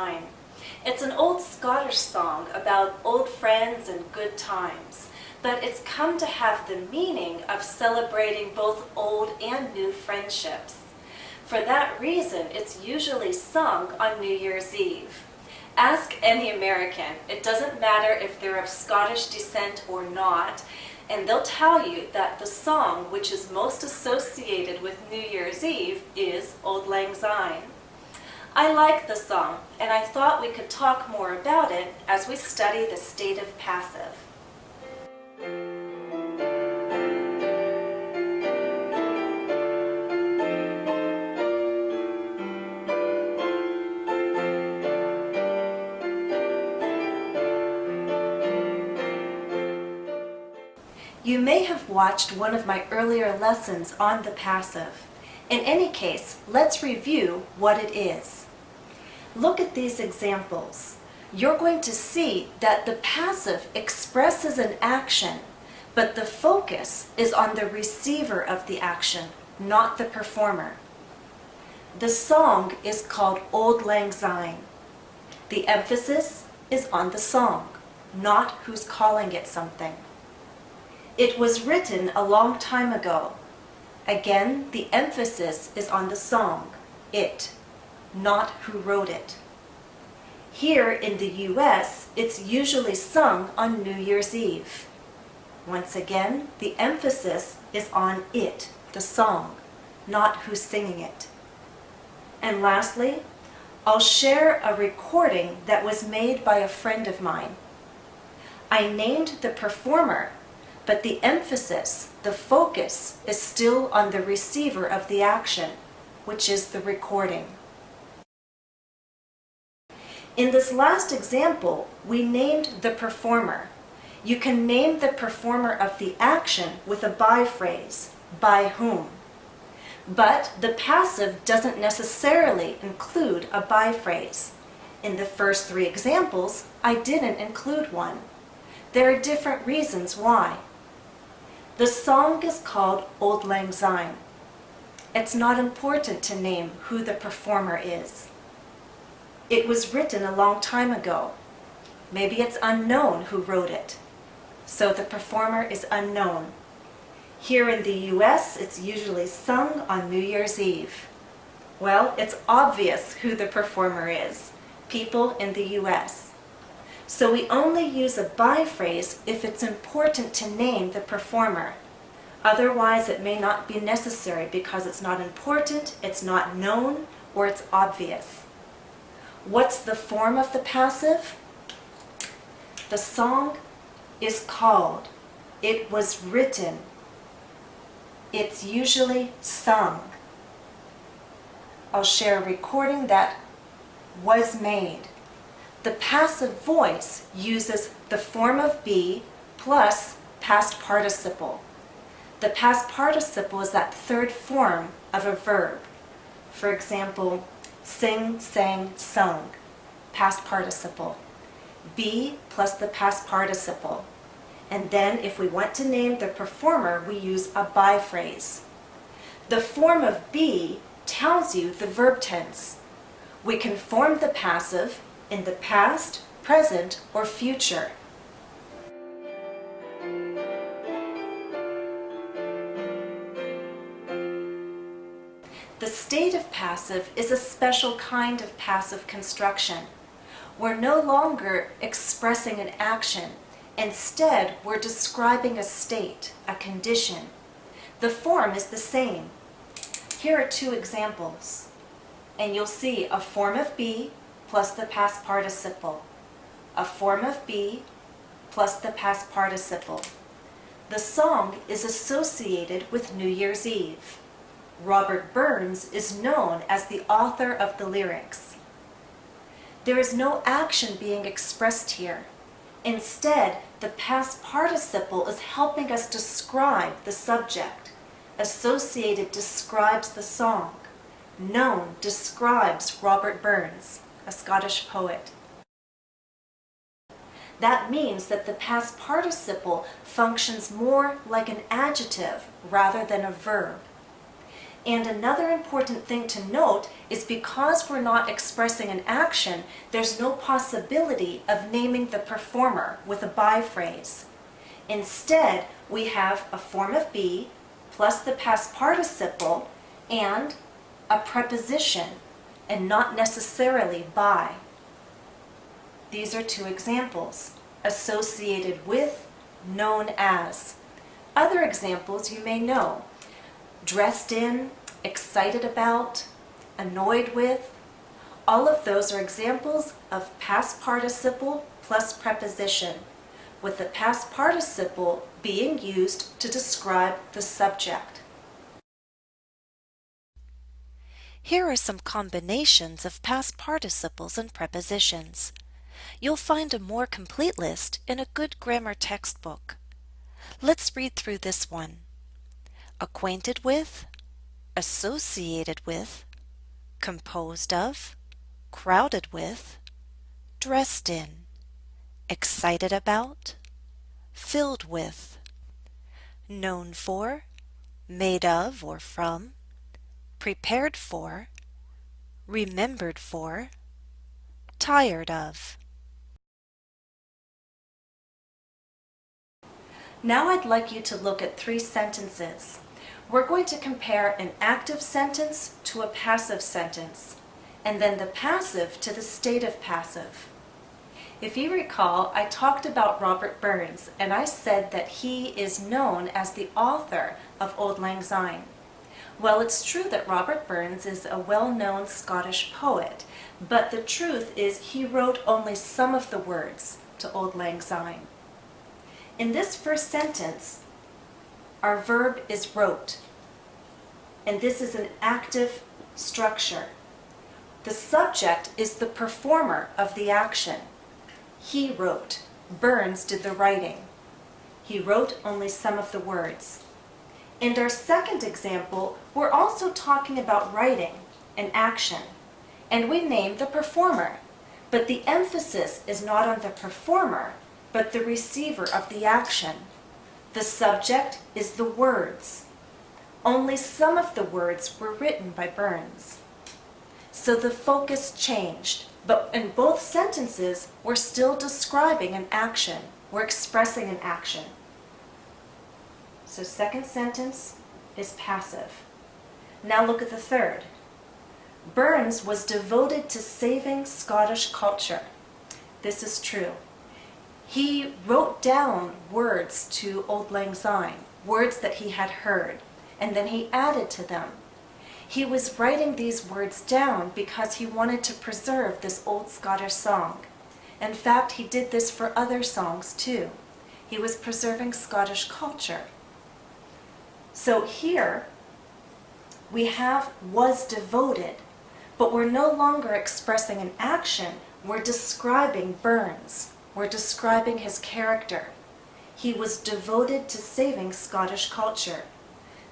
Syne. It's an old Scottish song about old friends and good times, but it's come to have the meaning of celebrating both old and new friendships. For that reason, it's usually sung on New Year's Eve. Ask any American, it doesn't matter if they're of Scottish descent or not, and they'll tell you that the song which is most associated with New Year's Eve is Auld Lang Syne. I like the song, and I thought we could talk more about it as we study the stative passive. You may have watched one of my earlier lessons on the passive. In any case, let's review what it is. Look at these examples. You're going to see that the passive expresses an action, but the focus is on the receiver of the action, not the performer. The song is called Auld Lang Syne. The emphasis is on the song, not who's calling it something. It was written a long time ago. Again, the emphasis is on the song, it, not who wrote it. Here in the US, it's usually sung on New Year's Eve. Once again, the emphasis is on it, the song, not who's singing it. And lastly, I'll share a recording that was made by a friend of mine. I named the performer, but the emphasis, the focus, is still on the receiver of the action, which is the recording. In this last example, we named the performer. You can name the performer of the action with a by phrase, by whom. But the passive doesn't necessarily include a by phrase. In the first three examples, I didn't include one. There are different reasons why. The song is called Auld Lang Syne. It's not important to name who the performer is. It was written a long time ago. Maybe it's unknown who wrote it, so the performer is unknown. Here in the US, it's usually sung on New Year's Eve. Well, it's obvious who the performer is, people in the US. So we only use a by phrase if it's important to name the performer. Otherwise, it may not be necessary because it's not important, it's not known, or it's obvious. What's the form of the passive? The song is called, it was written, it's usually sung. I'll share a recording that was made. The passive voice uses the form of be plus past participle. The past participle is that third form of a verb. For example, sing, sang, sung, past participle. Be plus the past participle. And then if we want to name the performer, we use a by phrase. The form of be tells you the verb tense. We can form the passive in the past, present, or future. The stative passive is a special kind of passive construction. We're no longer expressing an action. Instead, we're describing a state, a condition. The form is the same. Here are two examples. And you'll see a form of be plus the past participle. A form of be plus the past participle. The song is associated with New Year's Eve. Robert Burns is known as the author of the lyrics. There is no action being expressed here. Instead, the past participle is helping us describe the subject. Associated describes the song. Known describes Robert Burns, a Scottish poet. That means that the past participle functions more like an adjective rather than a verb. And another important thing to note is because we're not expressing an action, there's no possibility of naming the performer with a by phrase. Instead, we have a form of be plus the past participle and a preposition, and not necessarily by. These are two examples: associated with, known as. Other examples you may know: dressed in, excited about, annoyed with. All of those are examples of past participle plus preposition, with the past participle being used to describe the subject. Here are some combinations of past participles and prepositions. You'll find a more complete list in a good grammar textbook. Let's read through this one. Acquainted with, associated with, composed of, crowded with, dressed in, excited about, filled with, known for, made of or from, prepared for, remembered for, tired of. Now I'd like you to look at 3 sentences. We're going to compare an active sentence to a passive sentence, and then the passive to the stative passive. If you recall, I talked about Robert Burns, and I said that he is known as the author of Auld Lang Syne. Well, it's true that Robert Burns is a well-known Scottish poet, but the truth is he wrote only some of the words to Auld Lang Syne. In this first sentence, our verb is wrote, and this is an active structure. The subject is the performer of the action. He wrote. Burns did the writing. He wrote only some of the words. In our second example, we're also talking about writing, an action, and we name the performer, but the emphasis is not on the performer, but the receiver of the action. The subject is the words. Only some of the words were written by Burns. So the focus changed, but in both sentences, we're still describing an action. We're expressing an action. So second sentence is passive. Now look at the third. Burns was devoted to saving Scottish culture. This is true. He wrote down words to Auld Lang Syne, words that he had heard, and then he added to them. He was writing these words down because he wanted to preserve this old Scottish song. In fact, he did this for other songs too. He was preserving Scottish culture. So here we have was devoted, but we're no longer expressing an action. We're describing Burns. We're describing his character. He was devoted to saving Scottish culture.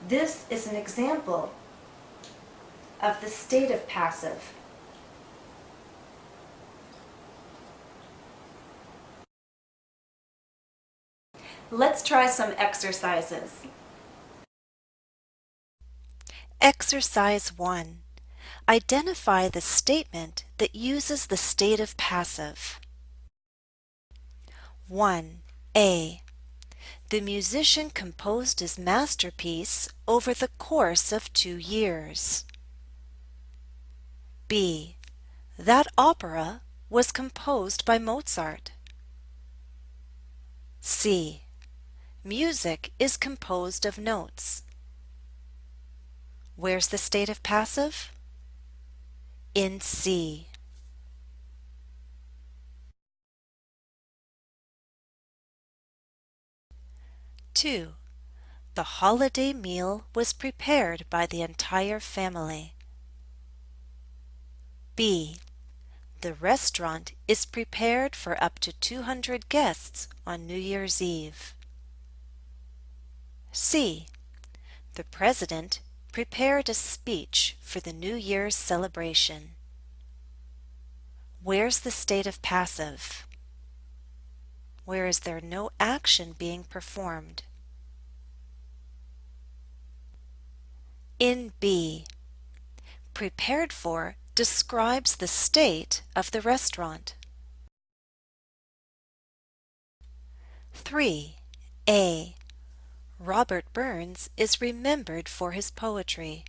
This is an example of the stative passive. Let's try some exercises. Exercise 1. Identify the statement that uses the stative passive. 1a. The musician composed his masterpiece over the course of 2 years. B. That opera was composed by Mozart. C. Music is composed of notes. Where's the stative passive? In C. 2. The holiday meal was prepared by the entire family. B. The restaurant is prepared for up to 200 guests on New Year's Eve. C. The president prepared a speech for the New Year's celebration. Where's the stative passive? Where is there no action being performed? In B, prepared for describes the state of the restaurant. 3A, Robert Burns is remembered for his poetry.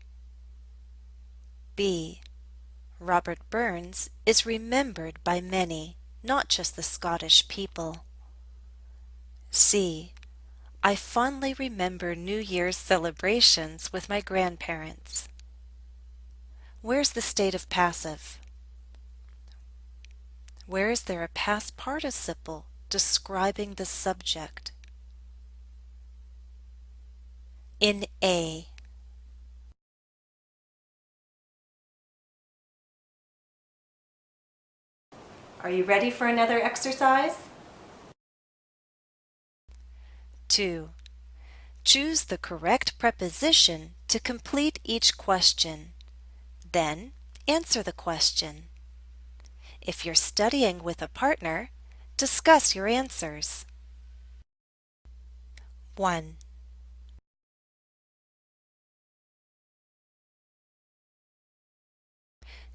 B, Robert Burns is remembered by many, not just the Scottish people. C, I fondly remember New Year's celebrations with my grandparents. Where's the stative passive? Where is there a past participle describing the subject? In A. Are you ready for another exercise? 2. Choose the correct preposition to complete each question. Then, answer the question. If you're studying with a partner, discuss your answers. 1.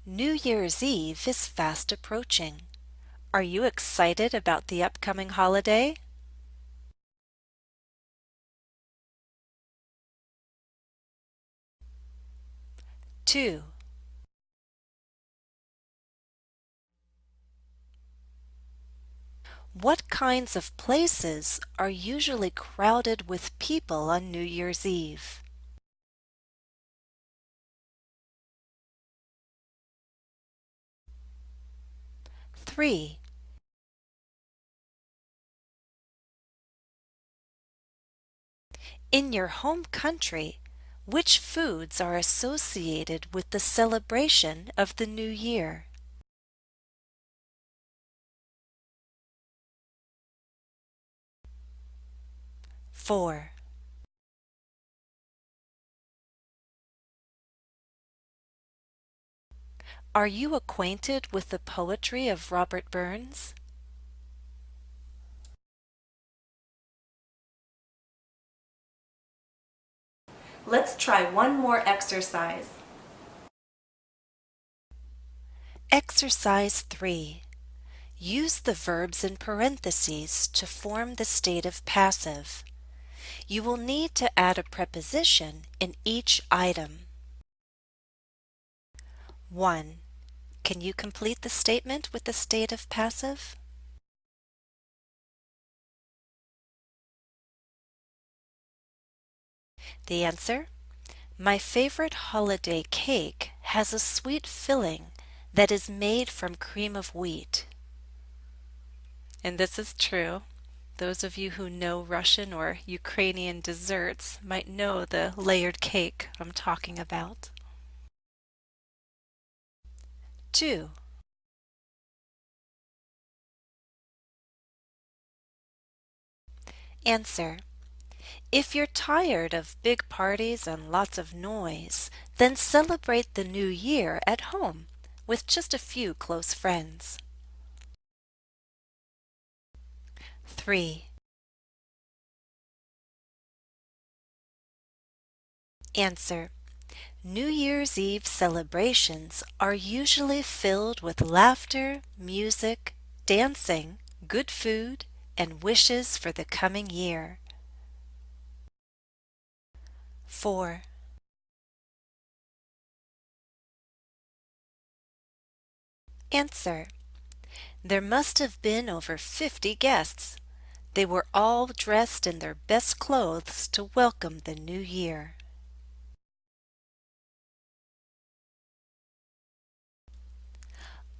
New Year's Eve is fast approaching. Are you excited about the upcoming holiday? 2. What kinds of places are usually crowded with people on New Year's Eve? 3. In your home country, which foods are associated with the celebration of the new year? 4. Are you acquainted with the poetry of Robert Burns? Let's try one more exercise. Exercise 3. Use the verbs in parentheses to form the stative passive. You will need to add a preposition in each item. 1. Can you complete the statement with the stative passive? The answer? My favorite holiday cake has a sweet filling that is made from cream of wheat. And this is true. Those of you who know Russian or Ukrainian desserts might know the layered cake I'm talking about. 2. Answer. If you're tired of big parties and lots of noise, then celebrate the new year at home with just a few close friends. 3. Answer. New Year's Eve celebrations are usually filled with laughter, music, dancing, good food, and wishes for the coming year. 4. Answer. There must have been over 50 guests. They were all dressed in their best clothes to welcome the new year.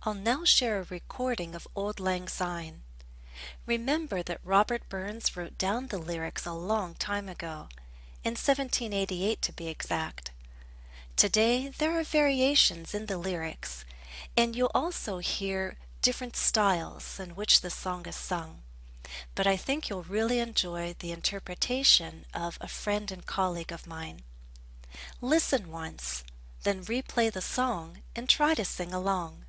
I'll now share a recording of Auld Lang Syne. Remember that Robert Burns wrote down the lyrics a long time ago, in 1788 to be exact. Today there are variations in the lyrics, and you'll also hear different styles in which the song is sung. But I think you'll really enjoy the interpretation of a friend and colleague of mine. Listen once, then replay the song and try to sing along.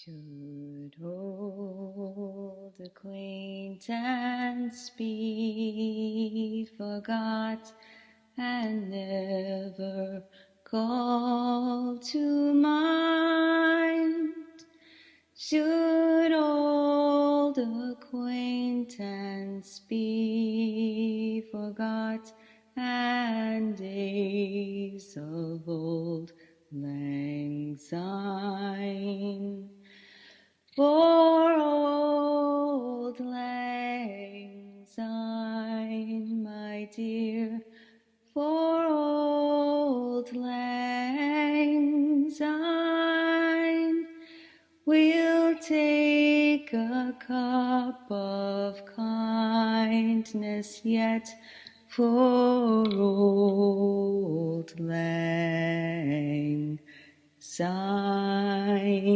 Should old acquaintance be forgot and never call to mind? Should old acquaintance be forgot and days of old lang syne? For old lang syne, my dear, for old lang syne, we'll take a cup of kindness yet for old lang syne.